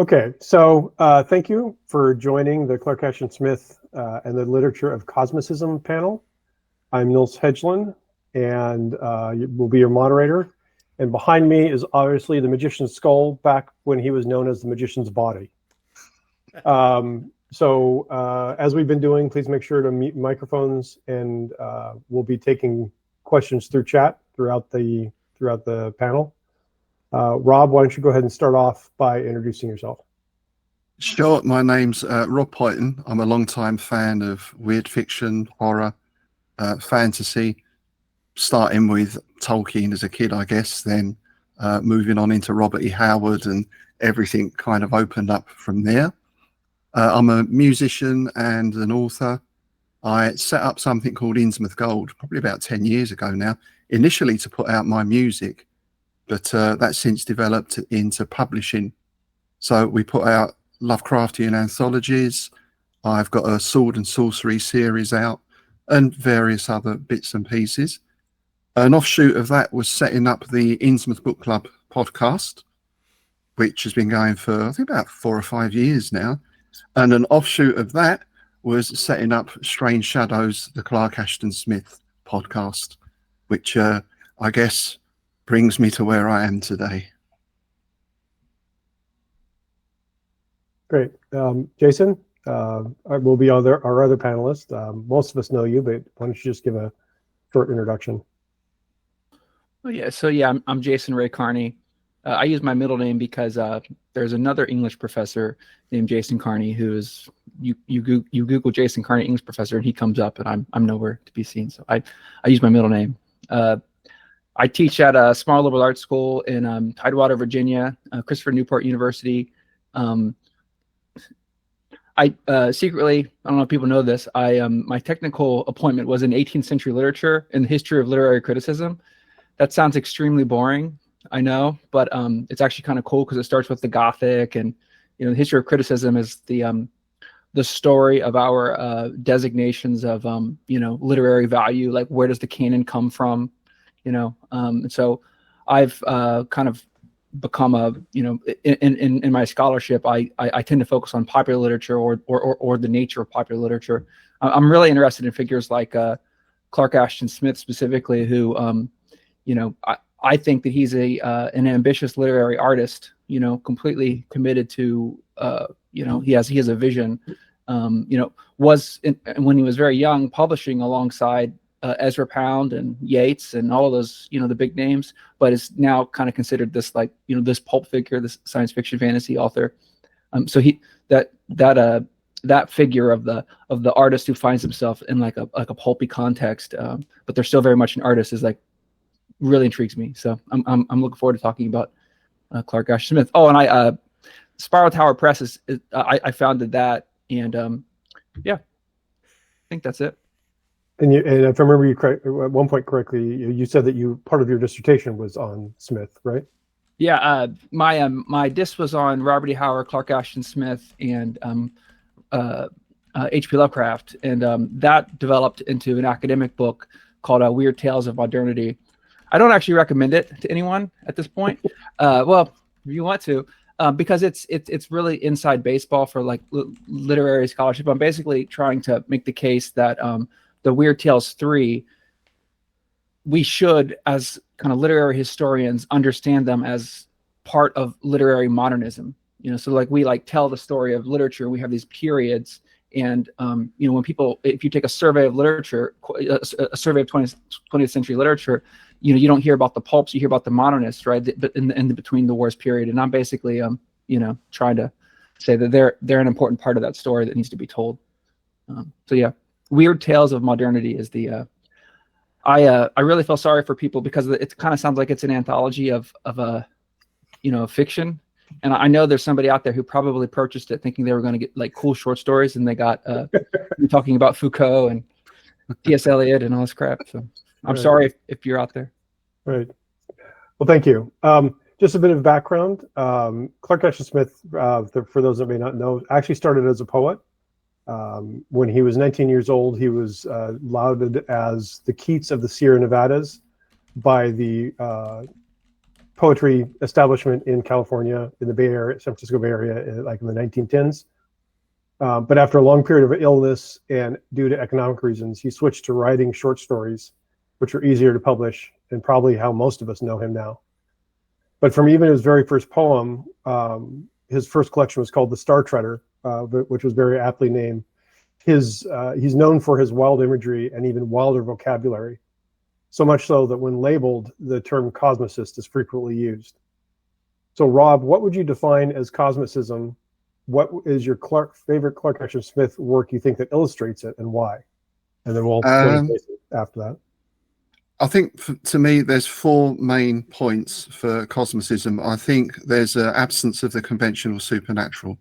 Okay, so thank you for joining the Clark Ashton Smith and the Literature of Cosmicism panel. I'm Nils Hedgeland, and will be your moderator. And behind me is obviously the Magician's Skull, back when he was known as the Magician's Body. So as we've been doing, please make sure to mute microphones, and we'll be taking questions through chat throughout the panel. Rob, why don't you go ahead and start off by introducing yourself? Sure. My name's Rob Poyton. I'm a long-time fan of weird fiction, horror, fantasy, starting with Tolkien as a kid, I guess, then moving on into Robert E. Howard, and everything kind of opened up from there. I'm a musician and an author. I set up something called Innsmouth Gold probably about 10 years ago now, initially to put out my music, but that's since developed into publishing. So we put out Lovecraftian anthologies. I've got a sword and sorcery series out and various other bits and pieces. An offshoot of that was setting up the Innsmouth Book Club podcast, which has been going for, I think, about 4 or 5 years now. And an offshoot of that was setting up Strange Shadows, the Clark Ashton Smith podcast, which I guess brings me to where I am today. Great. Jason, will be our other panelist. Most of us know you, but why don't you just give a short introduction? Oh, yeah. I'm Jason Ray Carney. I use my middle name because there's another English professor named Jason Carney who is you Google Jason Carney English professor and he comes up, and I'm nowhere to be seen. So I use my middle name. I teach at a small liberal arts school in Tidewater, Virginia, Christopher Newport University. I secretly, I don't know if people know this, my technical appointment was in 18th century literature and the history of literary criticism. That sounds extremely boring, I know, but it's actually kind of cool because it starts with the Gothic, and the history of criticism is the story of our designations of literary value, like where does the canon come from, and so I've kind of become in my scholarship, I tend to focus on popular literature or the nature of popular literature. I'm really interested in figures like Clark Ashton Smith specifically, who I think that he's an ambitious literary artist, completely committed to he has a vision. When he was very young, publishing alongside Ezra Pound and Yeats and all of those, the big names, but is now kind of considered this this pulp figure, this science fiction fantasy author. So that figure of the artist who finds himself in like a pulpy context, but they're still very much an artist, is really intrigues me. So I'm looking forward to talking about Clark Ashton Smith. Oh, and I Sprial Tower Press is I founded that, and I think that's it. And if I remember you at one point correctly, you said that part of your dissertation was on Smith, right? Yeah, my diss was on Robert E. Howard, Clark Ashton Smith, and H.P. Lovecraft, and that developed into an academic book called Weird Tales of Modernity. I don't actually recommend it to anyone at this point. Well, if you want to, because it's really inside baseball for literary scholarship. I'm basically trying to make the case that the Weird Tales 3, we should, as kind of literary historians, understand them as part of literary modernism. So we tell the story of literature. We have these periods, and when people, if you take a survey of literature, a survey of 20th century literature, you don't hear about the pulps, you hear about the modernists, right? But in the between the wars period, and I'm basically trying to say that they're an important part of that story that needs to be told. Weird Tales of Modernity is the I really feel sorry for people because it kind of sounds like it's an anthology of fiction, and I know there's somebody out there who probably purchased it thinking they were going to get cool short stories, and they got talking about Foucault and T.S. Eliot and all this crap. So I'm sorry if you're out there. Right. Well, thank you. Just a bit of background. Clark Ashton Smith, for those that may not know, actually started as a poet. When he was 19 years old, he was lauded as the Keats of the Sierra Nevadas by the poetry establishment in California, in the Bay Area, San Francisco Bay Area, like in the 1910s. But after a long period of illness and due to economic reasons, he switched to writing short stories, which are easier to publish and probably how most of us know him now. But from even his very first poem, his first collection was called The Star Treader, which was very aptly named. He's known for his wild imagery and even wilder vocabulary, so much so that when labeled, the term cosmicist is frequently used. So Rob, what would you define as cosmicism? What is your favorite Clark Ashton Smith work you think that illustrates it, and why? And then we'll go to after that. I think to me, there's four main points for cosmicism. I think there's an absence of the conventional supernatural.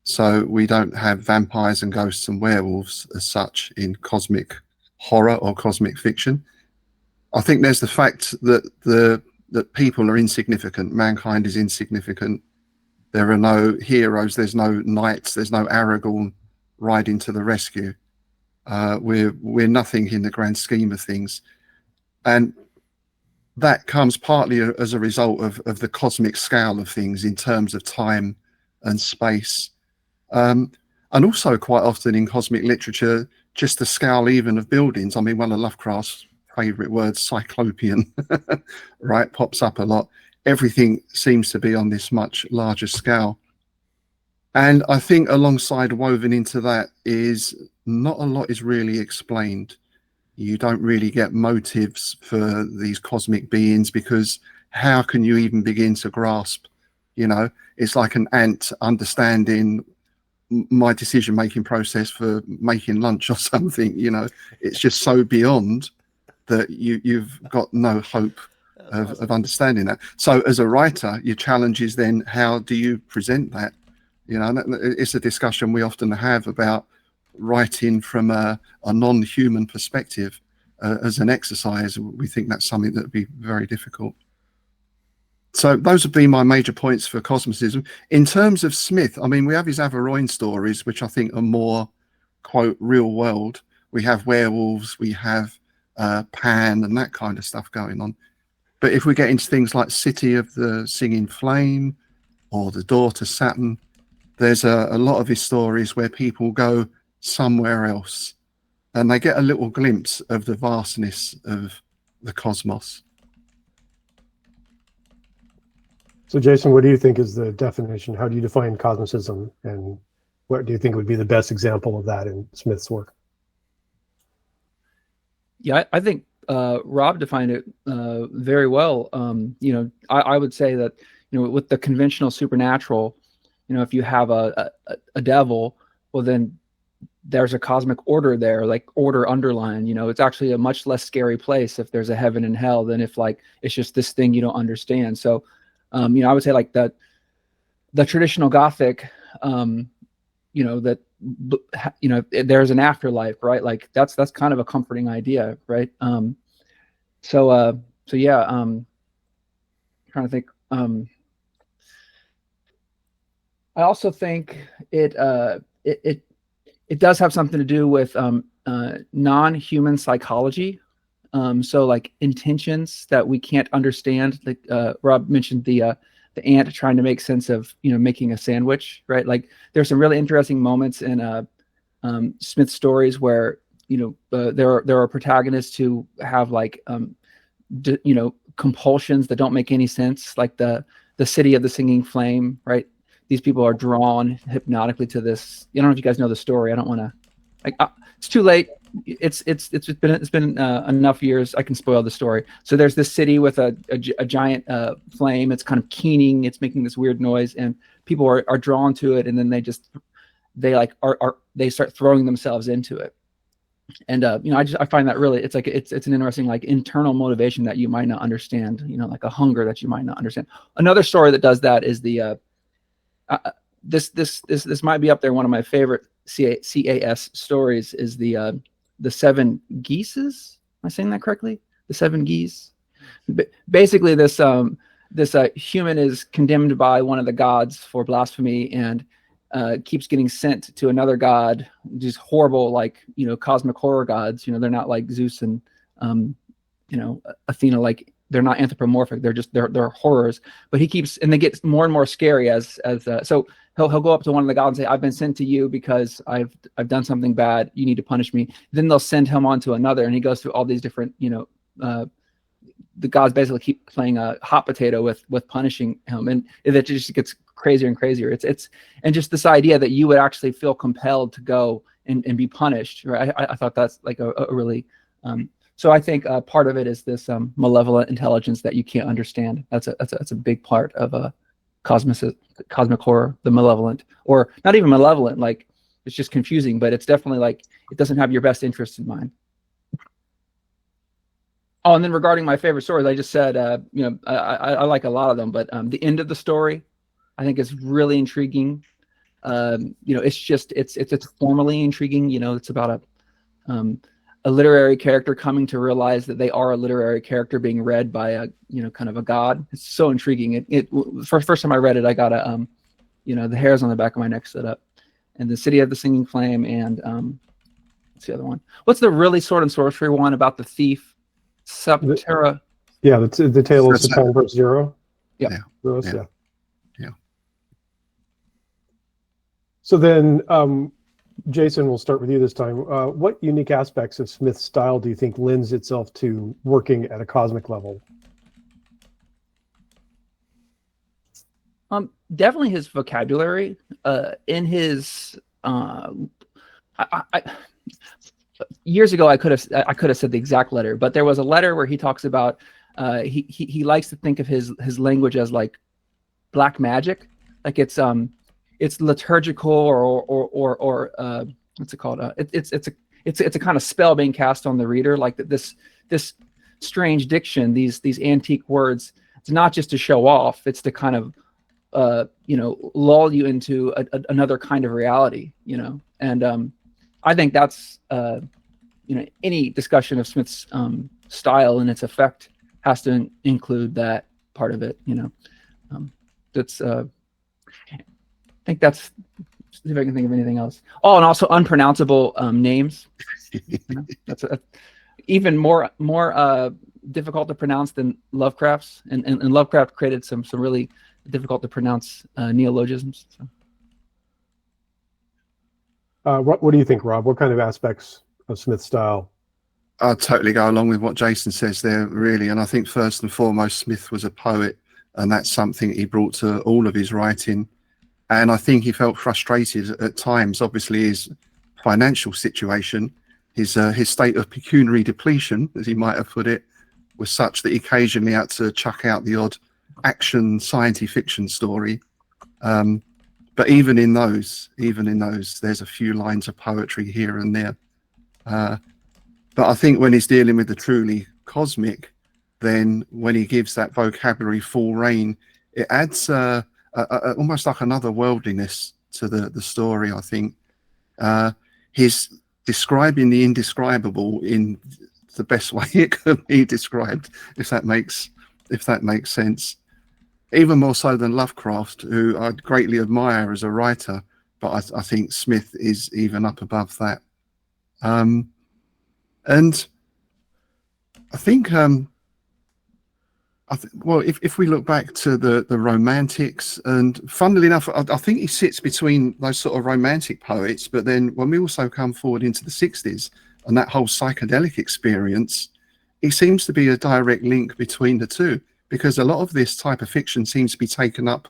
So we don't have vampires and ghosts and werewolves as such in cosmic horror or cosmic fiction. I think there's the fact that that people are insignificant. Mankind is insignificant. There are no heroes. There's no knights. There's no Aragorn riding to the rescue. We're nothing in the grand scheme of things. And that comes partly as a result of the cosmic scale of things in terms of time and space. And also quite often in cosmic literature, just the scale even of buildings. I mean, one of Lovecraft's favorite words, cyclopean, right, pops up a lot. Everything seems to be on this much larger scale. And I think alongside woven into that is not a lot is really explained. You don't really get motives for these cosmic beings, because how can you even begin to grasp? You know, it's like an ant understanding my decision-making process for making lunch or something. You know, it's just so beyond that you've got no hope of understanding that. So as a writer, your challenge is then, how do you present that? You know, it's a discussion we often have about writing from a non-human perspective as an exercise. We think that's something that would be very difficult. So those would be my major points for cosmicism. In terms of Smith, I mean, we have his Averoigne stories, which I think are more, quote, real world. We have werewolves, we have Pan and that kind of stuff going on. But if we get into things like City of the Singing Flame or The Door to Saturn, there's a lot of his stories where people go somewhere else and they get a little glimpse of the vastness of the cosmos. So Jason, what do you think is the definition? How do you define cosmicism, and what do you think would be the best example of that in Smith's work? Yeah, I think Rob defined it very well. You know, I would say that, you know, with the conventional supernatural, you know, if you have a devil, well, then there's a cosmic order there, like order underlined. You know, it's actually a much less scary place if there's a heaven and hell than if, like, it's just this thing you don't understand. So, you know, I would say, like, that the traditional Gothic, you know, that, you know, there's an afterlife, right? Like that's kind of a comforting idea, right? So yeah, trying to think. I also think it does have something to do with non-human psychology. So like intentions that we can't understand. Like Rob mentioned the ant trying to make sense of, you know, making a sandwich, right? Like there's some really interesting moments in Smith's stories where, you know, there are protagonists who have like you know, compulsions that don't make any sense, like the City of the Singing Flame, right? These people are drawn hypnotically to this. I don't know if you guys know the story. I don't want to, like, it's too late. It's been enough years. I can spoil the story. So there's this city with a giant flame. It's kind of keening. It's making this weird noise, and people are drawn to it. And then they start throwing themselves into it. And you know, I find that really, it's an interesting, like, internal motivation that you might not understand. You know, like a hunger that you might not understand. Another story that does that is the this might be up there. One of my favorite CAS stories is the Seven Geeses. Am I saying that correctly? The Seven Geese. Basically, this human is condemned by one of the gods for blasphemy and keeps getting sent to another god. These horrible, like, you know, cosmic horror gods. You know, they're not like Zeus and you know, Athena, like they're not anthropomorphic. They're horrors. But he keeps, and they get more and more scary so he'll go up to one of the gods and say, "I've been sent to you because I've done something bad. You need to punish me." Then they'll send him on to another, and he goes through all these different, the gods basically keep playing a hot potato with punishing him, and it just gets crazier and crazier. It's and just this idea that you would actually feel compelled to go and be punished, right? I thought that's like a really so I think part of it is this malevolent intelligence that you can't understand. That's a big part of cosmic horror, the malevolent, or not even malevolent, like it's just confusing, but it's definitely like it doesn't have your best interest in mind. Oh, and then regarding my favorite stories, I just said, I like a lot of them, but the end of the story, I think is really intriguing. It's formally intriguing. It's about a literary character coming to realize that they are a literary character being read by a, kind of a god. It's so intriguing. First time I read it, I got the hairs on the back of my neck stood up. And the City of the Singing Flame, and what's the other one? What's the really sword and sorcery one about the thief? Subterra. Yeah, the Tale of September Zero. Yeah. Yeah. So then, Jason, we'll start with you this time. What unique aspects of Smith's style do you think lends itself to working at a cosmic level? Definitely his vocabulary. In his, years ago, I could have said the exact letter, but there was a letter where he talks about he likes to think of his language as like black magic, like it's liturgical or what's it called? It's a kind of spell being cast on the reader, like this strange diction, these antique words. It's not just to show off; it's to kind of lull you into another kind of reality, and I think that's any discussion of Smith's style and its effect has to include that part of it. That's I think that's. See if I can think of anything else. Oh, and also unpronounceable names. That's even more difficult to pronounce than Lovecraft's, and Lovecraft created some really difficult to pronounce neologisms. So. What do you think, Rob? What kind of aspects of Smith's style? I totally go along with what Jason says there, really. And I think first and foremost, Smith was a poet, and that's something he brought to all of his writing. And I think he felt frustrated at times. Obviously, his financial situation, his state of pecuniary depletion, as he might have put it, was such that he occasionally had to chuck out the odd action science fiction story. But even in those, there's a few lines of poetry here and there. But I think when he's dealing with the truly cosmic, then when he gives that vocabulary full rein, it adds almost like another worldliness to the story. I think he's describing the indescribable in the best way it can be described, if that makes sense. Even more so than Lovecraft, who I greatly admire as a writer, but I think Smith is even up above that. And I think, if we look back to the Romantics, and funnily enough, I think he sits between those sort of romantic poets, but then when we also come forward into the 60s and that whole psychedelic experience, he seems to be a direct link between the two. Because a lot of this type of fiction seems to be taken up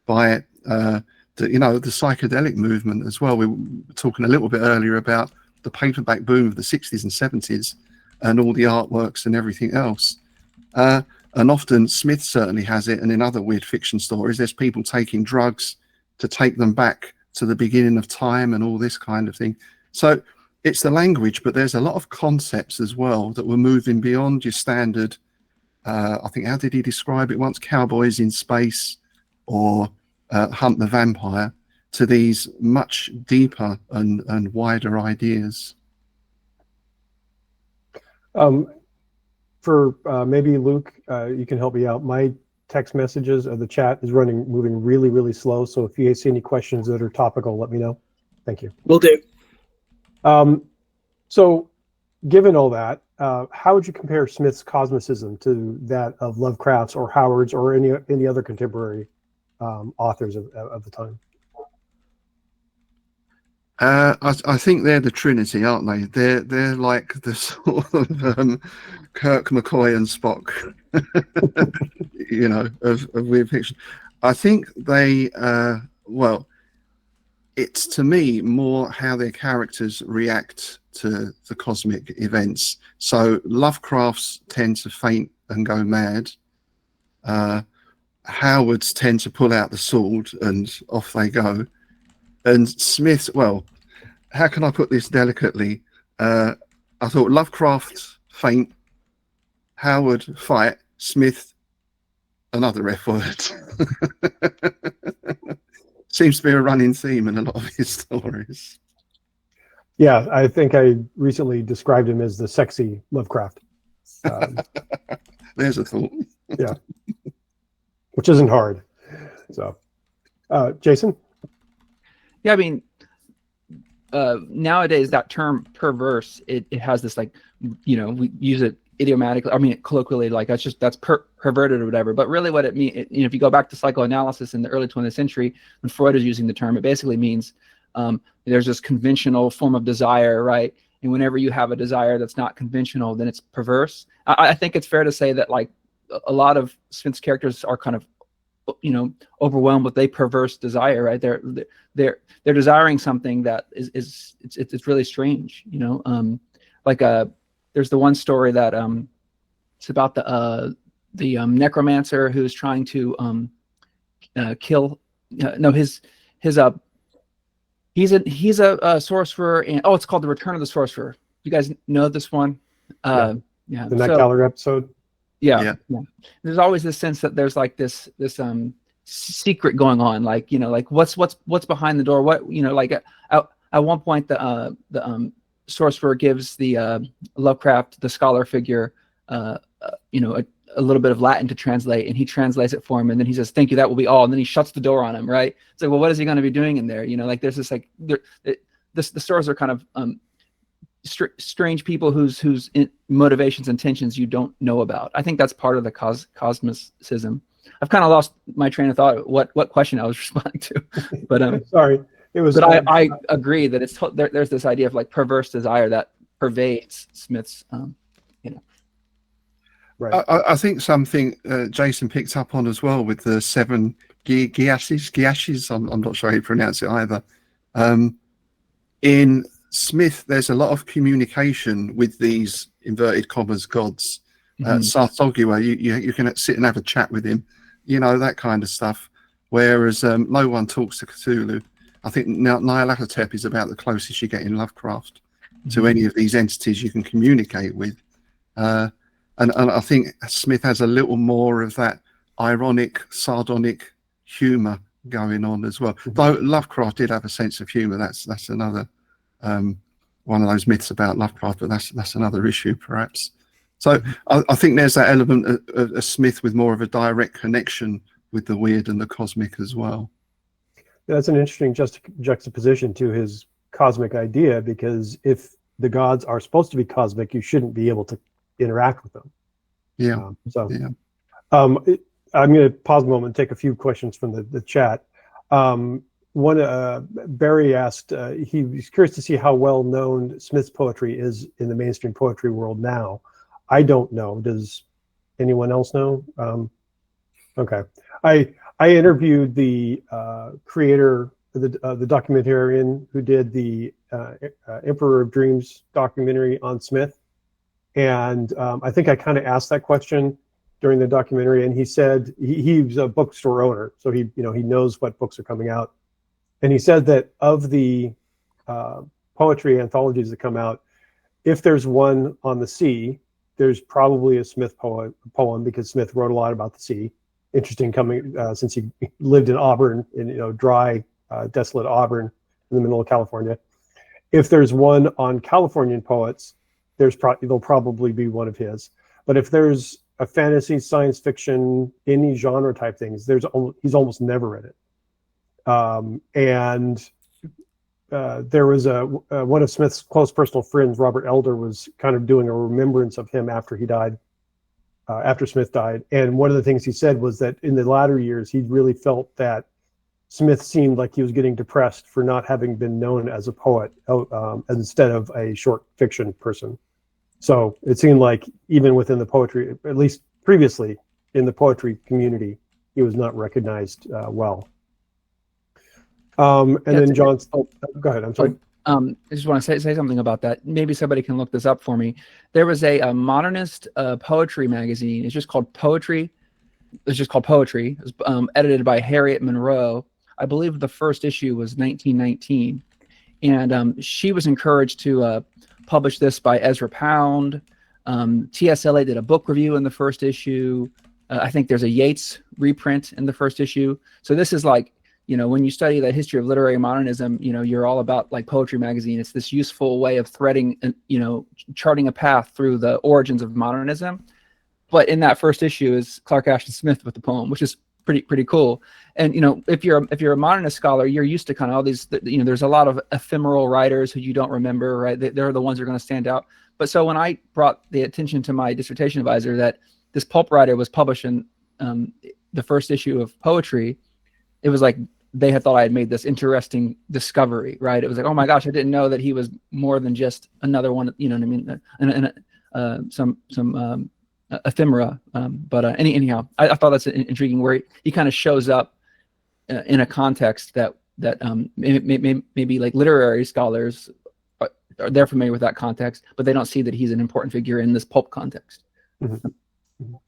by the psychedelic movement as well. We were talking a little bit earlier about the paperback boom of the 60s and 70s and all the artworks and everything else. And often Smith certainly has it, and in other weird fiction stories, there's people taking drugs to take them back to the beginning of time and all this kind of thing. So it's the language, but there's a lot of concepts as well that were moving beyond your standard. I think, how did he describe it once? Cowboys in space or Hunt the Vampire, to these much deeper and wider ideas. For maybe Luke, you can help me out. My text messages of the chat is moving really, really slow. So if you see any questions that are topical, let me know. Thank you. Will do. So given all that, how would you compare Smith's Cosmicism to that of Lovecraft's or Howard's or any other contemporary authors of the time? I think they're the Trinity, aren't they? They're like the sort of Kirk, McCoy, and Spock, of weird fiction. I think they, well, it's to me more how their characters react to the cosmic events. So Lovecraft's tend to faint and go mad. Howard's tend to pull out the sword and off they go. And Smith, well, how can I put this delicately? I thought Lovecraft faint, Howard fight, Smith another F word. Seems to be a running theme in a lot of his stories. Yeah, I think I recently described him as the sexy Lovecraft. There's a thought. Yeah, which isn't hard. So, Jason? Yeah, I mean, nowadays that term perverse, it has this like, we use it idiomatically. I mean, colloquially, like that's perverted or whatever. But really, what it means, if you go back to psychoanalysis in the early 20th century, when Freud is using the term, it basically means there's this conventional form of desire, right? And whenever you have a desire that's not conventional, then it's perverse. I think it's fair to say that like a lot of Smith's characters are kind of, overwhelmed with a perverse desire, right? They're desiring something that it's really strange, there's the one story that it's about the necromancer who's trying to kill. He's a sorcerer, and it's called The Return of the Sorcerer. You guys know this one? Yeah. The Night Gallery episode. Yeah. There's always this sense that there's like this secret going on, like what's behind the door. At one point the sorcerer gives the Lovecraft, the scholar figure, a little bit of Latin to translate, and he translates it for him, and then he says, "Thank you, that will be all," and then he shuts the door on him. Right? It's like, well, what is he going to be doing in there? There's this like the stores are kind of strange people whose motivations, intentions you don't know about. I think that's part of the cosmicism. I've kind of lost my train of thought. What question I was responding to, but sorry, it was. But I agree that it's there's this idea of like perverse desire that pervades Smith's. Right. I think something Jason picked up on as well with the 7 Giashes. I'm not sure how you pronounce it either. In Smith, there's a lot of communication with these inverted commas gods. Sartogiwa, you can sit and have a chat with him, that kind of stuff. Whereas no one talks to Cthulhu. I think Nyarlathotep is about the closest you get in Lovecraft to any of these entities you can communicate with. And I think Smith has a little more of that ironic, sardonic humour going on as well. Though Lovecraft did have a sense of humour. That's another one of those myths about Lovecraft, but that's another issue perhaps. So I think there's that element of Smith with more of a direct connection with the weird and the cosmic as well. That's an interesting juxtaposition to his cosmic idea, because if the gods are supposed to be cosmic, you shouldn't be able to interact with them. Yeah. I'm going to pause a moment and take a few questions from the chat. One, Barry asked, he was curious to see how well known Smith's poetry is in the mainstream poetry world now. I don't know. Does anyone else know? Okay. I interviewed the creator, the documentarian who did the Emperor of Dreams documentary on Smith. And I think I kind of asked that question during the documentary, and he said he's a bookstore owner, so he knows what books are coming out. And he said that of the poetry anthologies that come out, if there's one on the sea, there's probably a Smith poem, because Smith wrote a lot about the sea. Interesting, coming since he lived in Auburn, in dry, desolate Auburn in the middle of California. If there's one on Californian poets, there'll probably be one of his. But if there's a fantasy, science fiction, any genre type things, he's almost never in it. And there was one of Smith's close personal friends, Robert Elder, was kind of doing a remembrance of him after he died, after Smith died. And one of the things he said was that in the latter years, he really felt that Smith seemed like he was getting depressed for not having been known as a poet instead of a short fiction person. So it seemed like even within the poetry, at least previously in the poetry community, he was not recognized well. And then John, go ahead. I'm sorry. I just want to say something about that. Maybe somebody can look this up for me. There was a modernist poetry magazine. It's just called Poetry. It's just called Poetry. It was edited by Harriet Monroe. I believe the first issue was 1919, and she was encouraged to publish this by Ezra Pound. TSLA did a book review in the first issue. I think there's a Yeats reprint in the first issue. So this is like, when you study the history of literary modernism, you're all about like Poetry magazine. It's this useful way of threading, charting a path through the origins of modernism. But in that first issue is Clark Ashton Smith with the poem, which is pretty cool. And if you're a modernist scholar, you're used to kind of all these. There's a lot of ephemeral writers who you don't remember, right? They're the ones who are going to stand out. But so when I brought the attention to my dissertation advisor that this pulp writer was published in the first issue of Poetry, it was like they had thought I had made this interesting discovery, right? It was like, oh my gosh, I didn't know that he was more than just another one. You know what I mean? Some ephemera. But anyhow, I thought that's intriguing where he kind of shows up in a context that maybe like literary scholars they're familiar with that context, but they don't see that he's an important figure in this pulp context. Mm-hmm.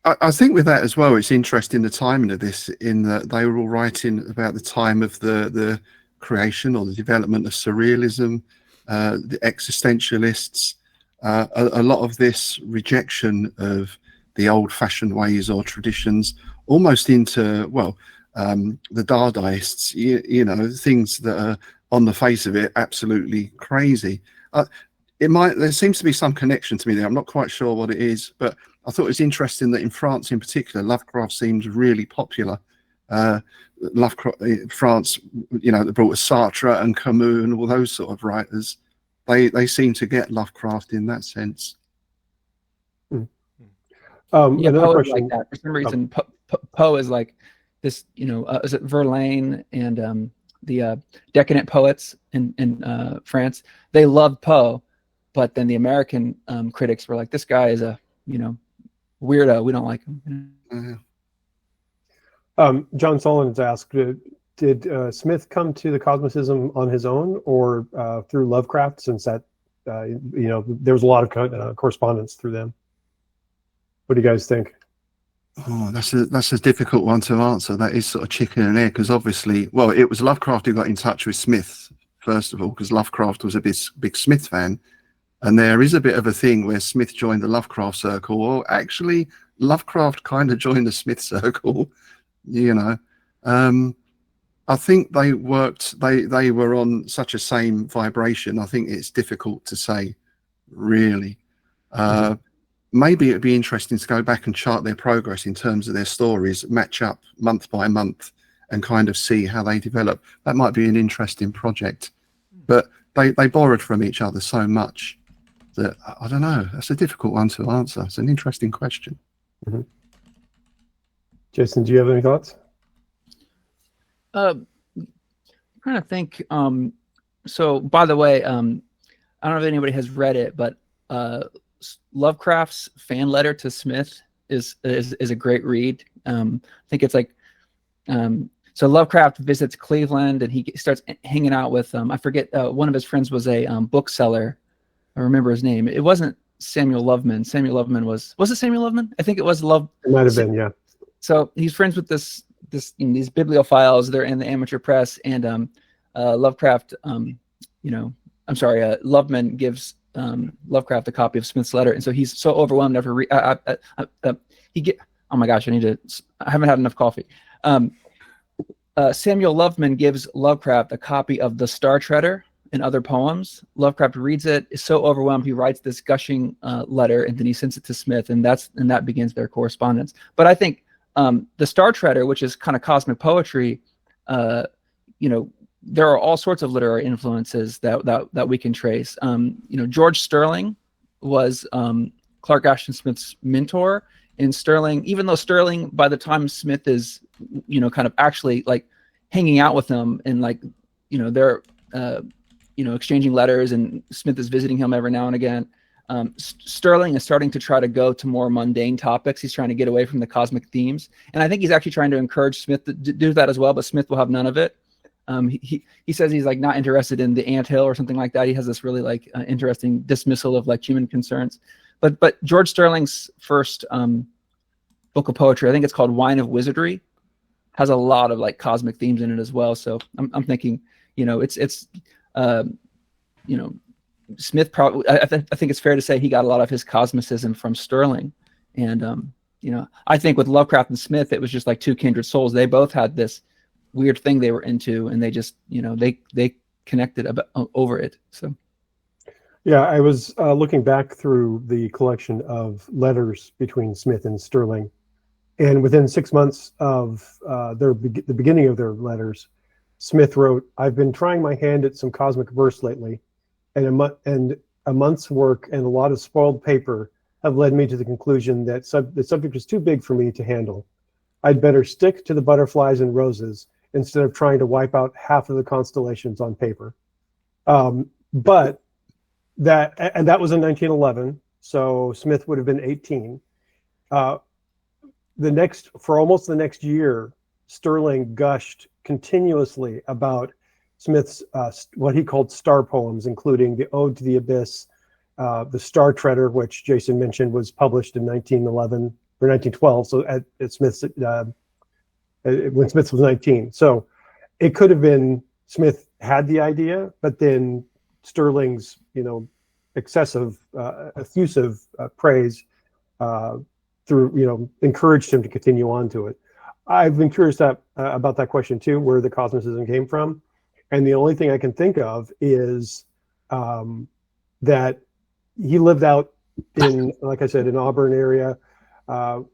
I think with that as well, it's interesting the timing of this, in that they were all writing about the time of the creation or the development of surrealism, the existentialists, a lot of this rejection of the old-fashioned ways or traditions, almost into, the Dadaists, things that are on the face of it absolutely crazy. There seems to be some connection to me there. I'm not quite sure what it is, but I thought it was interesting that in France in particular, Lovecraft seems really popular. France, they brought us Sartre and Camus and all those sort of writers. They seem to get Lovecraft in that sense. Poe is like that. For some reason, Poe is like this, is it Verlaine and the decadent poets in France? They loved Poe, but then the American critics were like, this guy is a, weirdo. We don't like him. Mm-hmm. John Solon's asked, did Smith come to the Cosmicism on his own or through Lovecraft, since that, there was a lot of correspondence through them? What do you guys think? Oh, that's a difficult one to answer. That is sort of chicken and egg, because obviously, it was Lovecraft who got in touch with Smith, first of all, because Lovecraft was a big Smith fan. And there is a bit of a thing where Smith joined the Lovecraft circle, or actually Lovecraft kind of joined the Smith circle, I think they worked, they were on such a same vibration. I think it's difficult to say, really. Maybe it'd be interesting to go back and chart their progress in terms of their stories, match up month by month and kind of see how they develop. That might be an interesting project. But they borrowed from each other so much that, I don't know, that's a difficult one to answer. It's an interesting question. Mm-hmm. Jason, do you have any thoughts? I'm trying to think. So, by the way, I don't know if anybody has read it, but Lovecraft's fan letter to Smith is a great read. I think it's like, so Lovecraft visits Cleveland and he starts hanging out with, I forget, one of his friends was a bookseller. I remember his name. It wasn't Samuel Loveman. Samuel Loveman was it Samuel Loveman? I think it was Love. It might have been, yeah. So he's friends with these bibliophiles. They're in the amateur press, and Lovecraft, Loveman gives Lovecraft a copy of Smith's letter, and so he's so overwhelmed after oh my gosh, I haven't had enough coffee. Samuel Loveman gives Lovecraft a copy of The Star Treader and other poems. Lovecraft reads it, is so overwhelmed, he writes this gushing letter, and then he sends it to Smith, and that begins their correspondence. But I think The Star Treader, which is kind of cosmic poetry, there are all sorts of literary influences that we can trace. George Sterling was Clark Ashton Smith's mentor. And Sterling, even though Sterling, by the time Smith is, kind of actually like hanging out with him and like, they're, exchanging letters, and Smith is visiting him every now and again. Sterling is starting to try to go to more mundane topics. He's trying to get away from the cosmic themes. And I think he's actually trying to encourage Smith to do that as well, but Smith will have none of it. He says he's like not interested in the anthill or something like that. He has this really like interesting dismissal of like human concerns. But George Sterling's first book of poetry, I think it's called Wine of Wizardry, has a lot of like cosmic themes in it as well. So I'm thinking, Smith probably, I think it's fair to say he got a lot of his cosmicism from Sterling. And, I think with Lovecraft and Smith, it was just like two kindred souls. They both had this weird thing they were into, and they just, they connected over it. So. Yeah, I was looking back through the collection of letters between Smith and Sterling, and within 6 months of the beginning of their letters, Smith wrote, "I've been trying my hand at some cosmic verse lately, and a month's work and a lot of spoiled paper have led me to the conclusion that the subject is too big for me to handle. I'd better stick to the butterflies and roses instead of trying to wipe out half of the constellations on paper." But that was in 1911, so Smith would have been 18. For almost the next year, Sterling gushed continuously about Smith's what he called star poems, including the Ode to the Abyss, the Star Treader, which Jason mentioned was published in 1911 or 1912. So at Smith's when Smith was 19. So it could have been Smith had the idea, but then Sterling's excessive, effusive praise encouraged him to continue on to it. I've been curious about that question too, where the Cosmicism came from, and the only thing I can think of is that he lived out in, like I said, in Auburn area,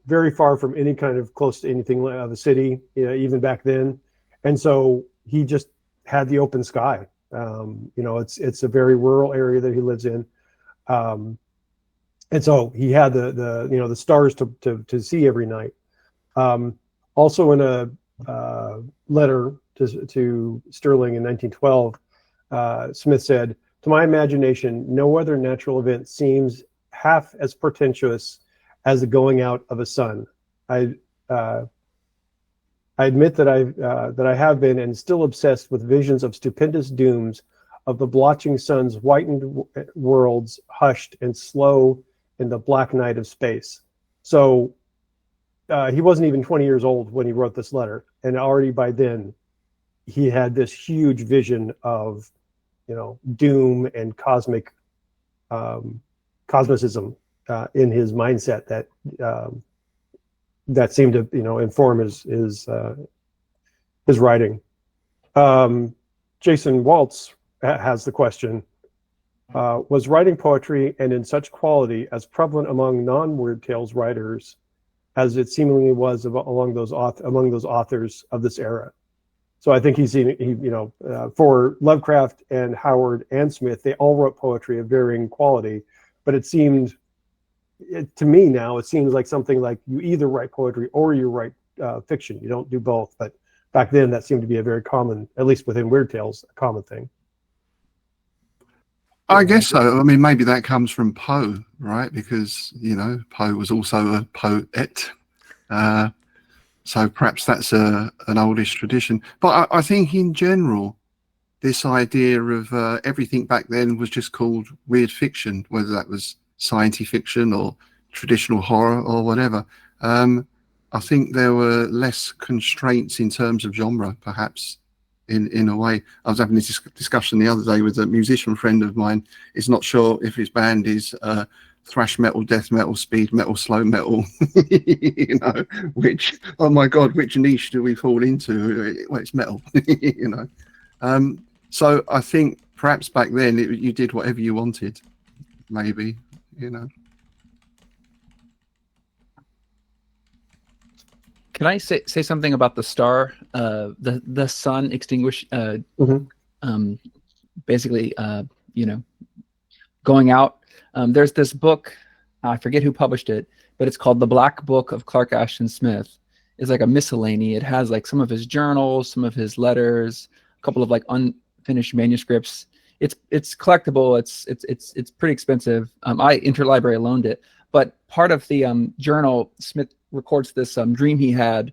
very far from any kind of close to anything of a city, even back then, and so he just had the open sky. It's a very rural area that he lives in, and so he had the stars to see every night. Also, in a letter to Sterling in 1912, Smith said, "To my imagination, no other natural event seems half as portentous as the going out of a sun. I admit that I have been and still obsessed with visions of stupendous dooms, of the blotching sun's whitened worlds hushed and slow in the black night of space." So he wasn't even 20 years old when he wrote this letter, and already by then he had this huge vision of doom and cosmic cosmicism in his mindset that seemed to inform his writing. Jason Waltz has the question: was writing poetry and in such quality as prevalent among non-Weird Tales writers as it seemingly was among those authors of this era? So I think for Lovecraft and Howard and Smith, they all wrote poetry of varying quality, but to me now, it seems like something like you either write poetry or you write fiction. You don't do both, but back then that seemed to be a very common, at least within Weird Tales, a common thing. I guess so. I mean, maybe that comes from Poe, right? Because, Poe was also a poet. So perhaps that's an oldish tradition. But I think in general, this idea of everything back then was just called weird fiction, whether that was science fiction or traditional horror or whatever. I think there were less constraints in terms of genre, perhaps. In a way, I was having this discussion the other day with a musician friend of mine. He's not sure if his band is thrash metal, death metal, speed metal, slow metal. Which, oh my God, which niche do we fall into? Well, it's metal. So I think perhaps back then you did whatever you wanted. Maybe, Can I say something about the star, the sun extinguish, basically, going out. There's this book, I forget who published it, but it's called The Black Book of Clark Ashton Smith. It's like a miscellany. It has like some of his journals, some of his letters, a couple of like unfinished manuscripts. It's collectible. It's pretty expensive. I Interlibrary loaned it, but part of the journal, Smith records this dream he had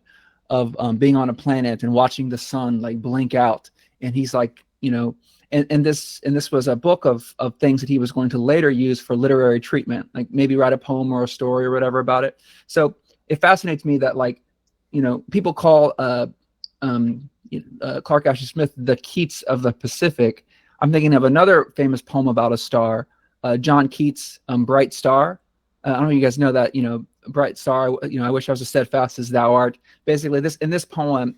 of being on a planet and watching the sun like blink out, and he's like, and this was a book of things that he was going to later use for literary treatment, like maybe write a poem or a story or whatever about it. So it fascinates me that, like, people call Clark Ashton Smith the Keats of the Pacific. I'm thinking of another famous poem about a star, John Keats' Bright Star. I don't know if you guys know that, Bright Star, I wish I was as steadfast as thou art. Basically, in this poem,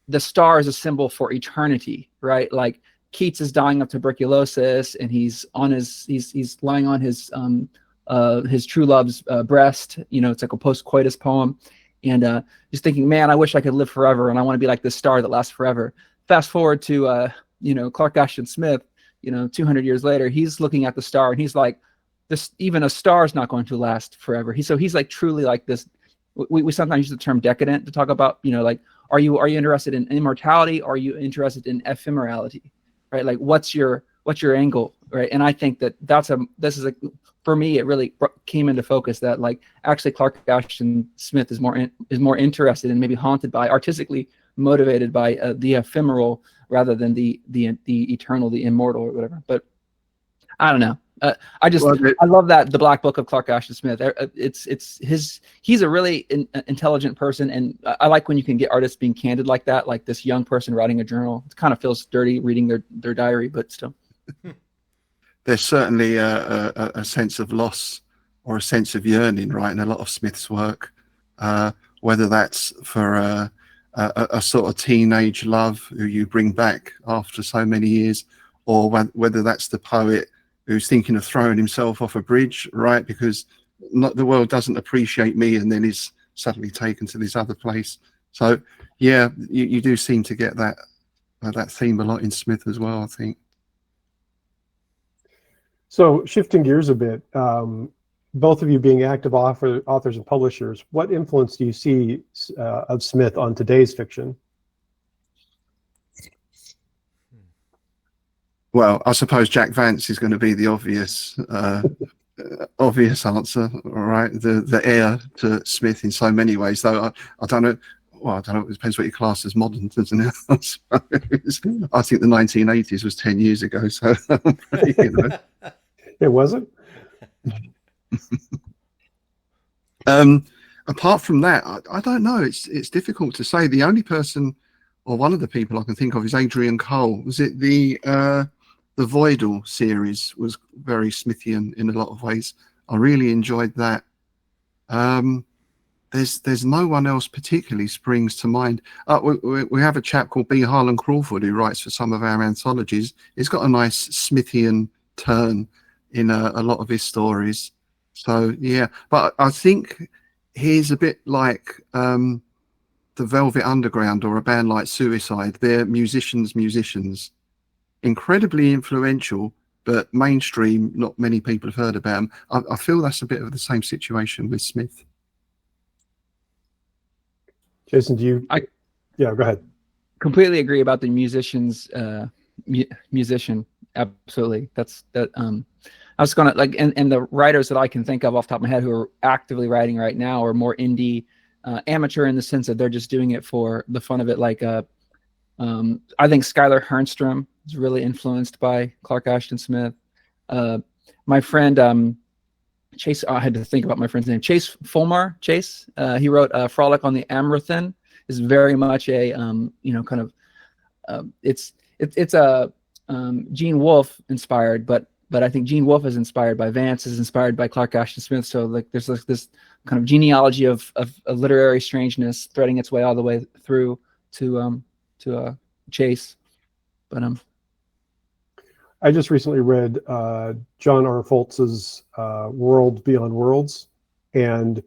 the star is a symbol for eternity, right? Like, Keats is dying of tuberculosis, and he's lying on his true love's breast. It's like a post-coitus poem, and just thinking, man, I wish I could live forever, and I want to be like this star that lasts forever. Fast forward to Clark Ashton Smith, 200 years later, he's looking at the star, and he's like, this, even a star is not going to last forever. He's like truly like this. We sometimes use the term decadent to talk about, like, are you interested in immortality? Or are you interested in ephemerality, right? Like, what's your angle, right? And I think that this is for me, it really came into focus that, like, actually Clark Ashton Smith is more interested and maybe haunted by, artistically motivated by the ephemeral rather than the eternal, the immortal, or whatever. But I don't know. I love that The Black Book of Clark Ashton Smith. He's a really intelligent person, and I like when you can get artists being candid like that, like this young person writing a journal. It kind of feels dirty reading their diary, but still. There's certainly a sense of loss or a sense of yearning, right, in a lot of Smith's work, whether that's for a sort of teenage love who you bring back after so many years, or whether that's the poet who's thinking of throwing himself off a bridge, right, because the world doesn't appreciate me, and then is suddenly taken to this other place. So yeah, you do seem to get that theme a lot in Smith as well, I think. So shifting gears a bit, both of you being active authors and publishers, what influence do you see of Smith on today's fiction? Well, I suppose Jack Vance is going to be the obvious answer, right? The heir to Smith in so many ways, though I don't know. Well, I don't know. It depends what your class is modern, doesn't it? I think the 1980s was 10 years ago, so It wasn't. Apart from that, I don't know. It's difficult to say. The only person, or one of the people I can think of, is Adrian Cole. Was it the Voidal series was very Smithian in a lot of ways. I really enjoyed that. There's no one else particularly springs to mind. We have a chap called B. Harlan Crawford who writes for some of our anthologies. He's got a nice Smithian turn in a lot of his stories. So yeah, but I think he's a bit like the Velvet Underground or a band like Suicide. They're musicians. Incredibly influential, but mainstream, not many people have heard about him. I feel that's a bit of the same situation with Smith. Jason, yeah, go ahead. Completely agree about the musicians, musician. Absolutely. I was going to, like, and the writers that I can think of off the top of my head who are actively writing right now are more indie, amateur, in the sense that they're just doing it for the fun of it. Like, I think Skylar Hernstrom is really influenced by Clark Ashton Smith. My friend Chase, I had to think about my friend's name. Chase Fulmar. Chase, he wrote Frolic on the Amaranthine. Is very much a kind of it's a Gene Wolfe inspired, but I think Gene Wolfe is inspired by Vance, is inspired by Clark Ashton Smith. So like there's like this kind of genealogy of literary strangeness threading its way all the way through to Chase. But I just recently read John R. Foltz's World Beyond Worlds, and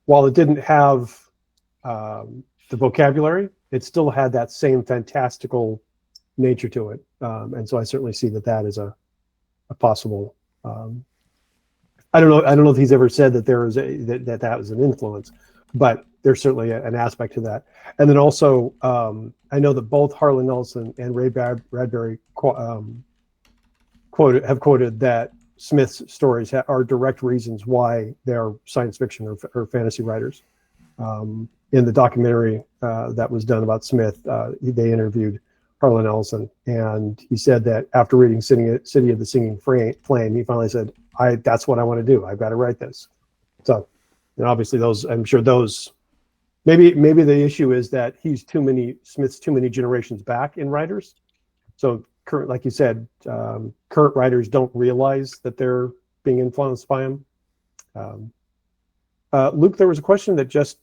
while it didn't have the vocabulary, it still had that same fantastical nature to it. And so I certainly see that is a possible. I don't know if he's ever said that there is that was an influence, but there's certainly an aspect to that. And then also, I know that both Harlan Ellison and Ray Bradbury have quoted that Smith's stories are direct reasons why they're science fiction or fantasy writers. In the documentary that was done about Smith, they interviewed Harlan Ellison, and he said that after reading City of the Singing Flame, he finally said, that's what I want to do. I've got to write this. So, and obviously I'm sure maybe the issue is that Smith's too many generations back in writers. So current, like you said, current writers don't realize that they're being influenced by him. Luke, there was a question that just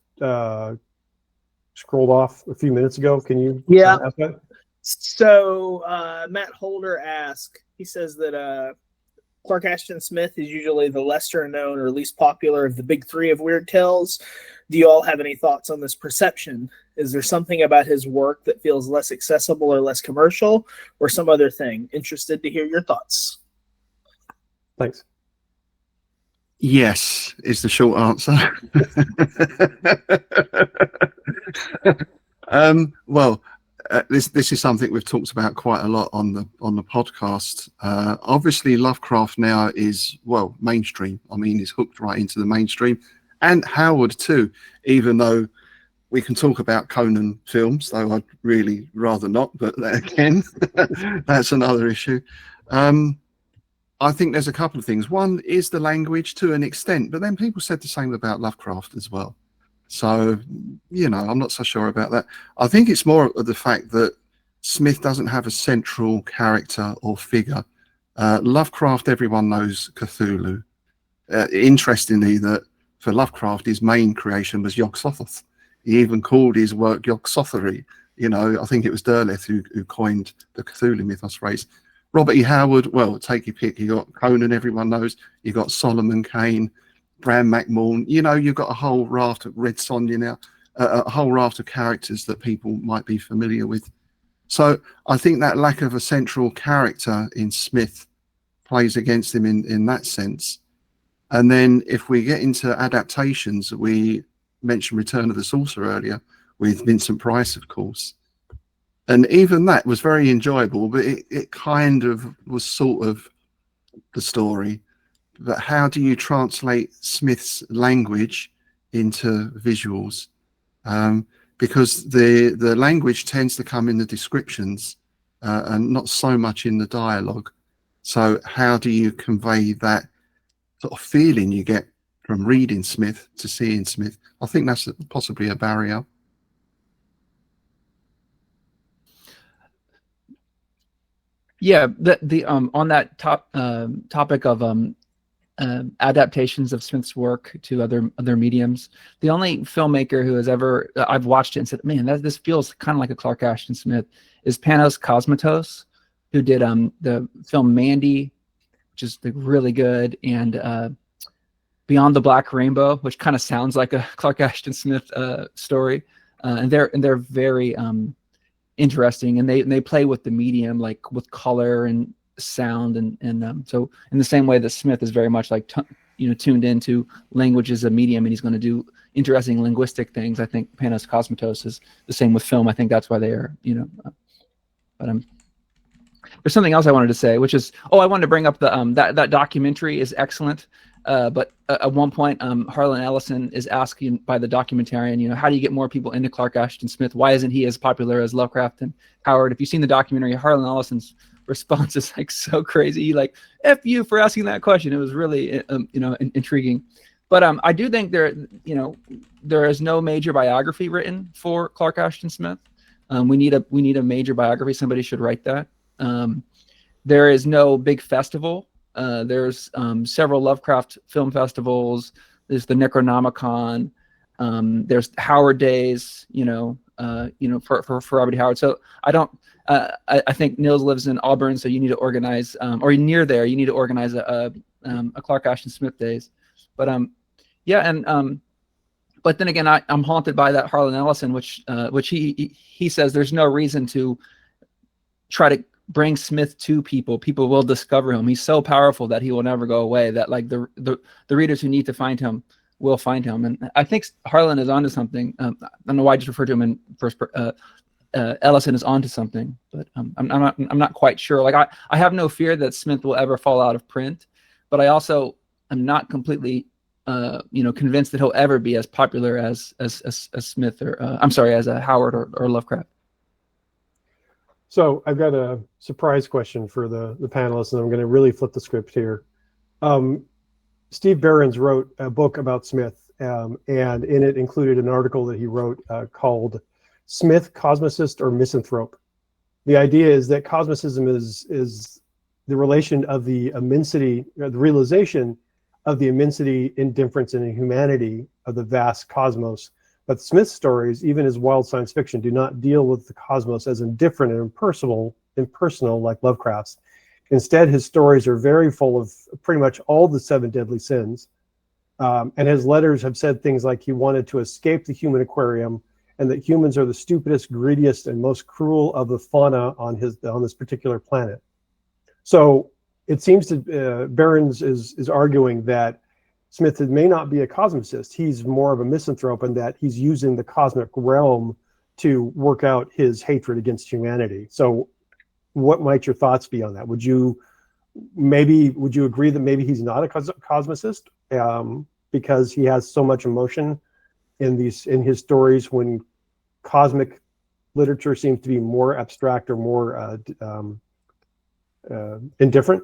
scrolled off a few minutes ago. Can you ask that? So Matt Holder asked, he says that Clark Ashton Smith is usually the lesser known or least popular of the big three of weird tales. Do you all have any thoughts on this perception? Is there something about his work that feels less accessible or less commercial, or some other thing? Interested to hear your thoughts. Thanks. Yes, is the short answer. This is something we've talked about quite a lot on the podcast. Obviously, Lovecraft now is mainstream. I mean, he's hooked right into the mainstream, and Howard too. Even though we can talk about Conan films, though I'd really rather not. But again, that's another issue. I think there's a couple of things. One is the language to an extent, but then people said the same about Lovecraft as well. So, I'm not so sure about that. I think it's more of the fact that Smith doesn't have a central character or figure. Lovecraft, everyone knows Cthulhu. Interestingly, that for Lovecraft, his main creation was Yog-Sothoth. He even called his work Yog-Sothory. I think it was Derleth who coined the Cthulhu mythos phrase. Robert E. Howard, take your pick. You got Conan, everyone knows. You got Solomon Kane, Bram McMahon. You've got a whole raft of Red Sonja now, a whole raft of characters that people might be familiar with. So I think that lack of a central character in Smith plays against him in that sense. And then if we get into adaptations, we mentioned Return of the Sorcerer earlier with Vincent Price, of course. And even that was very enjoyable, but it kind of was sort of the story. But how do you translate Smith's language into visuals? Because the language tends to come in the descriptions and not so much in the dialogue. So how do you convey that sort of feeling you get from reading Smith to seeing Smith? I think that's possibly a barrier. Yeah, the on that topic of adaptations of Smith's work to other mediums, the only filmmaker who has ever I've watched it and said, "Man, this feels kind of like a Clark Ashton Smith," is Panos Cosmatos, who did the film Mandy, which is really good, and Beyond the Black Rainbow, which kind of sounds like a Clark Ashton Smith story, and they're very interesting, and they play with the medium, like with color and sound, and so in the same way that Smith is very much like tuned into language as a medium, and he's going to do interesting linguistic things. I think Panos Cosmatos is the same with film. I think that's why they are, but there's something else I wanted to say, which is, I wanted to bring up the that documentary is excellent. But at one point, Harlan Ellison is asking by the documentarian, how do you get more people into Clark Ashton Smith? Why isn't he as popular as Lovecraft and Howard? If you've seen the documentary, Harlan Ellison's response is like so crazy, like "F you for asking that question." It was really, intriguing. But I do think there is no major biography written for Clark Ashton Smith. We need a major biography. Somebody should write that. There is no big festival. There's several Lovecraft film festivals. There's the Necronomicon. There's Howard Days. For Robert Howard. So I don't. I think Nils lives in Auburn, so you need to organize, or near there, you need to organize a Clark Ashton Smith Days. But but then again, I'm haunted by that Harlan Ellison, which he says there's no reason to try to bring Smith to people. People will discover him. He's so powerful that he will never go away. That like the readers who need to find him will find him. And I think Harlan is onto something. I don't know why I just referred to him in first. Ellison is onto something, but I'm not quite sure. Like I have no fear that Smith will ever fall out of print, but I also am not completely convinced that he'll ever be as popular as Smith or as a Howard or Lovecraft. So I've got a surprise question for the panelists, and I'm going to really flip the script here. Steve Behrens wrote a book about Smith, and in it included an article that he wrote called Smith, Cosmicist or Misanthrope. The idea is that Cosmicism is the relation of the immensity, the realization of the immensity, indifference, and inhumanity of the vast cosmos. But Smith's stories, even his wild science fiction, do not deal with the cosmos as indifferent and impersonal like Lovecraft's. Instead, his stories are very full of pretty much all the 7 deadly sins. And his letters have said things like he wanted to escape the human aquarium, and that humans are the stupidest, greediest, and most cruel of the fauna on this particular planet. So it seems to Behrens is arguing that Smith may not be a cosmicist. He's more of a misanthrope, and that he's using the cosmic realm to work out his hatred against humanity. So what might your thoughts be on that? Would you agree that maybe he's not a cosmicist because he has so much emotion in his stories, when cosmic literature seems to be more abstract or more indifferent?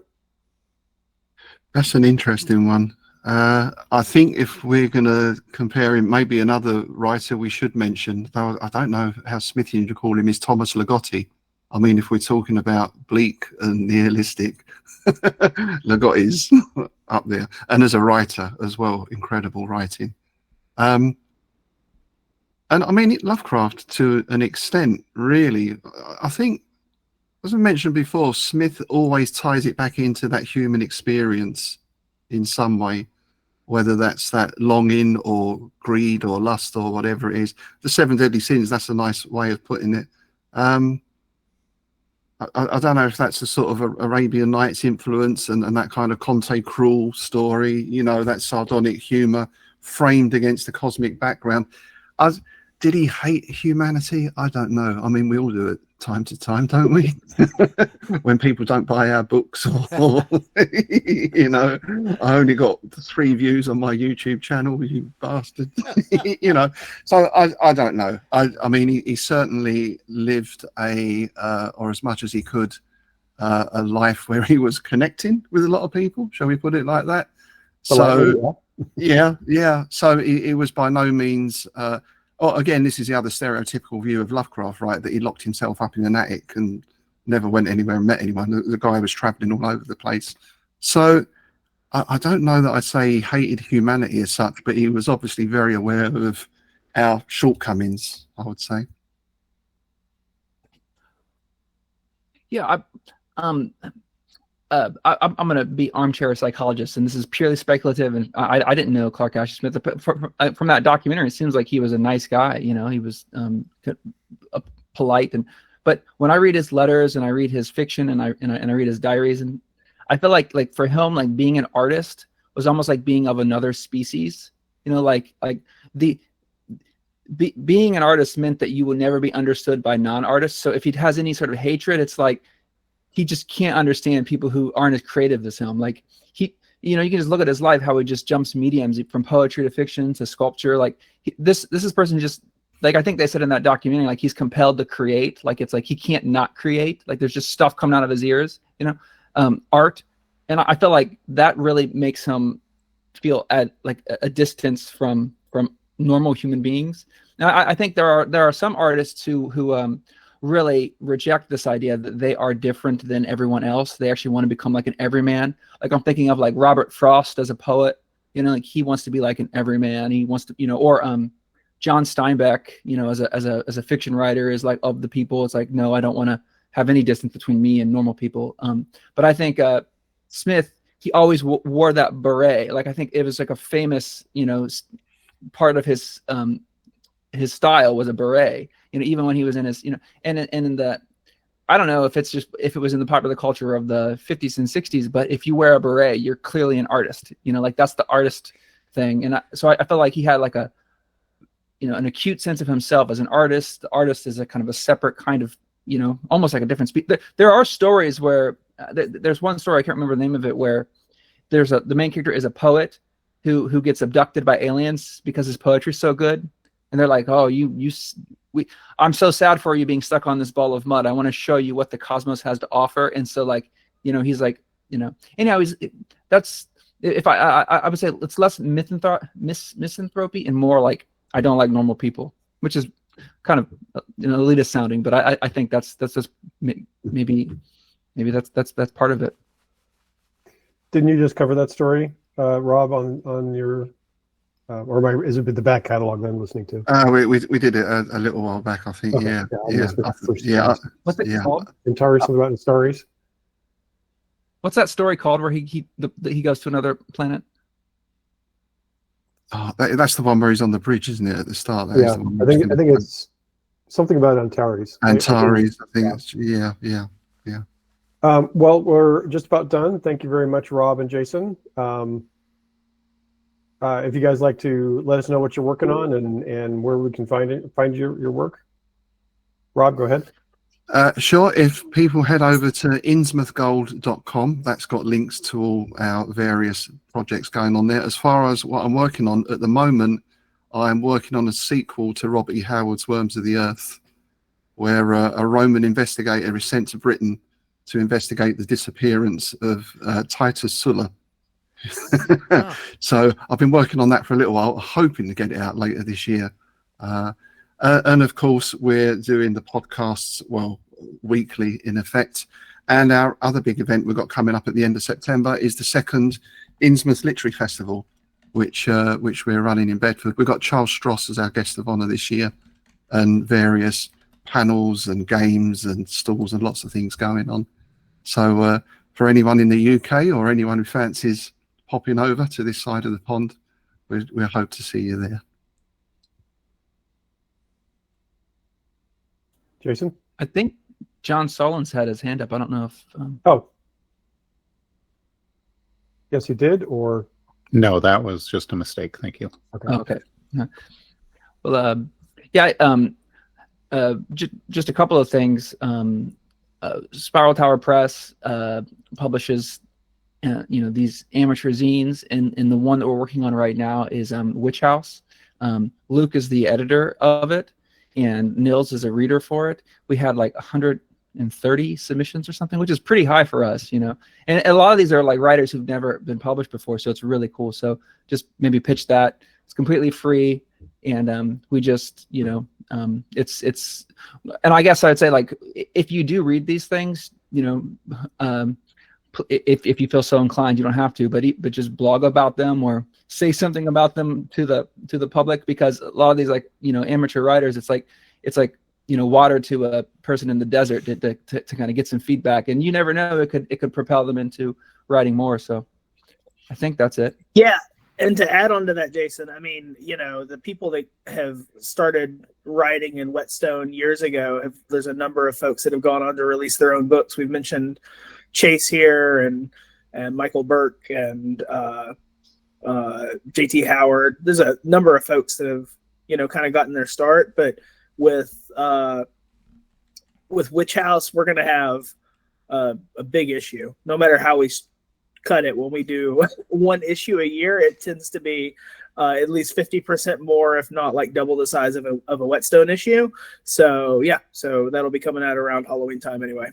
That's an interesting one. I think if we're going to compare him, maybe another writer we should mention, though I don't know how Smithian to call him, is Thomas Ligotti. I mean, if we're talking about bleak and nihilistic, Ligotti's up there. And as a writer as well, incredible writing. And I mean, Lovecraft to an extent, really. I think, as I mentioned before, Smith always ties it back into that human experience in some way, whether that's that longing or greed or lust or whatever it is. The 7 deadly sins, that's a nice way of putting it. I don't know if that's a sort of Arabian Nights influence and that kind of Conte Cruel story, that sardonic humor framed against the cosmic background. Did he hate humanity? I don't know. I mean, we all do it time to time, don't we? When people don't buy our books, or I only got 3 views on my YouTube channel, you bastard. So I don't know. I mean, he certainly lived or as much as he could, a life where he was connecting with a lot of people. Shall we put it like that? So yeah. So he was by no means. Again, this is the other stereotypical view of Lovecraft, right? That he locked himself up in an attic and never went anywhere and met anyone. The guy was traveling all over the place. So I don't know that I'd say he hated humanity as such, but he was obviously very aware of our shortcomings, I would say. Yeah, I'm going to be armchair psychologist, and this is purely speculative. And I didn't know Clark Ashton Smith. From that documentary, it seems like he was a nice guy. He was polite. But when I read his letters and I read his fiction and I read his diaries, and I feel like for him, like being an artist was almost like being of another species. Being an artist meant that you would never be understood by non-artists. So if he has any sort of hatred, it's like he just can't understand people who aren't as creative as him. Like you can just look at his life, how he just jumps mediums from poetry to fiction to sculpture. Like this is person just, like, I think they said in that documentary, like he's compelled to create. Like it's like he can't not create. Like there's just stuff coming out of his ears, art. And I feel like that really makes him feel at like a distance from normal human beings. Now I think there are some artists who really reject this idea that they are different than everyone else. They actually want to become like an everyman. Like I'm thinking of like Robert Frost as a poet, like he wants to be like an everyman. He wants to, or John Steinbeck, as a fiction writer is like of the people. It's like, no, I don't want to have any distance between me and normal people. But I think Smith, he always wore that beret. Like I think it was like a famous, part of his style was a beret. Even when he was in his, and in the, I don't know if it was in the popular culture of the 50s and 60s, but if you wear a beret, you're clearly an artist. Like that's the artist thing. And so I felt like he had like a, an acute sense of himself as an artist. The artist is a kind of a separate kind of, almost like a different speed. There are stories where there's one story, I can't remember the name of it, where the main character is a poet who gets abducted by aliens because his poetry is so good. And they're like, oh, I'm so sad for you being stuck on this ball of mud. I want to show you what the cosmos has to offer. And so he's like, anyhow, that's, if I would say it's less misanthropy and more like, I don't like normal people, which is kind of elitist sounding, but I think that's just maybe that's part of it. Didn't you just cover that story, Rob, on your, is it the back catalog that I'm listening to? We did it a little while back, I think. Okay. Yeah. What's it called? Antares, something about Antares. What's that story called where he goes to another planet? Oh, that's the one where he's on the bridge, isn't it? At the start. Yeah, I think it's something about Antares. Antares, I think it's, yeah. Well, we're just about done. Thank you very much, Rob and Jason. If you guys like to let us know what you're working on and where we can find your work. Rob, go ahead. Sure. If people head over to innsmouthgold.com, that's got links to all our various projects going on there. As far as what I'm working on at the moment, I'm working on a sequel to Robert E. Howard's Worms of the Earth, where a Roman investigator is sent to Britain to investigate the disappearance of Titus Sulla. Wow. So I've been working on that for a little while, hoping to get it out later this year. And of course, we're doing the podcasts, weekly in effect. And our other big event we've got coming up at the end of September is the second Innsmouth Literary Festival, which we're running in Bedford. We've got Charles Stross as our guest of honour this year, and various panels and games and stalls and lots of things going on. So for anyone in the UK or anyone who fancies popping over to this side of the pond, we hope to see you there. Jason? I think John Solon's had his hand up. I don't know if. Oh. Yes, he did, or? No, that was just a mistake. Thank you. Okay. Oh, okay. Well, just a couple of things. Spiral Tower Press publishes, these amateur zines, and the one that we're working on right now is Witch House. Luke is the editor of it, and Nils is a reader for it. We had like 130 submissions or something, which is pretty high for us, And a lot of these are like writers who've never been published before, so it's really cool. So just maybe pitch that. It's completely free, and we just, it's. And I guess I'd say, like, if you do read these things, if you feel so inclined, you don't have to, but just blog about them or say something about them to the public, because a lot of these, like, amateur writers, it's like water to a person in the desert to kind of get some feedback, and you never know, it could propel them into writing more. So I think that's it. Yeah. And to add on to that, Jason, I mean, the people that have started writing in Whetstone years ago, there's a number of folks that have gone on to release their own books. We've mentioned Chase here and Michael Burke and JT Howard. There's a number of folks that have, kind of gotten their start. But with Witch House, we're going to have a big issue. No matter how we cut it, when we do one issue a year, it tends to be at least 50% more, if not like double the size of a Whetstone issue. So yeah, so that'll be coming out around Halloween time anyway.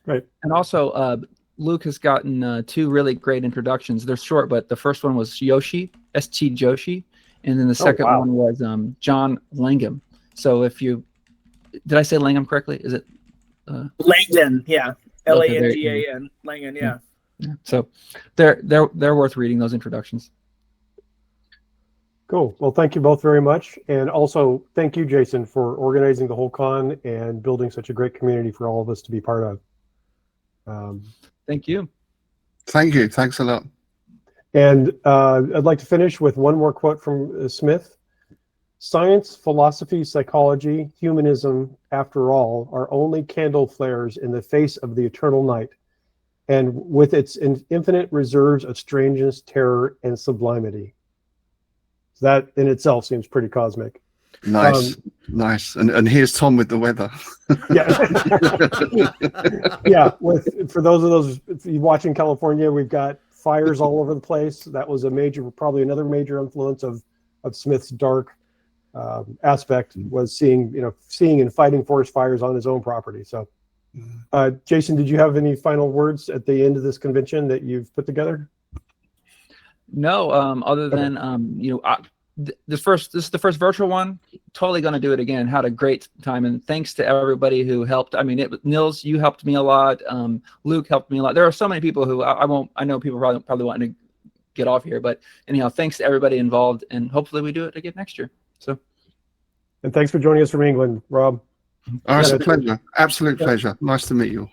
Right. And also, Luke has gotten 2 really great introductions. They're short, but the first one was Yoshi, S.T. Joshi, and then the second one was John Langham. So did I say Langham correctly? Is it Langdon? Yeah, Langan. Langan, yeah. Yeah. So they're worth reading, those introductions. Cool. Well, thank you both very much. And also thank you, Jason, for organizing the whole con and building such a great community for all of us to be part of. Thank you. Thank you. Thanks a lot. And I'd like to finish with one more quote from Smith. Science, philosophy, psychology, humanism, after all, are only candle flares in the face of the eternal night, and with its infinite reserves of strangeness, terror, and sublimity. So that in itself seems pretty cosmic. Nice, nice. And here's Tom with the weather. Yeah. Yeah. For those if you watch in California, we've got fires all over the place. That was probably another major influence of Smith's dark aspect, was seeing and fighting forest fires on his own property. So, Jason, did you have any final words at the end of this convention that you've put together? No, other than this is the first virtual one. Totally going to do it again. Had a great time, and thanks to everybody who helped. I mean, Nils, you helped me a lot. Luke helped me a lot. There are so many people who I know people probably wanting to get off here, but anyhow, thanks to everybody involved, and hopefully we do it again next year. So, and thanks for joining us from England, Rob. Oh, it's a pleasure. Absolute pleasure. Nice to meet you.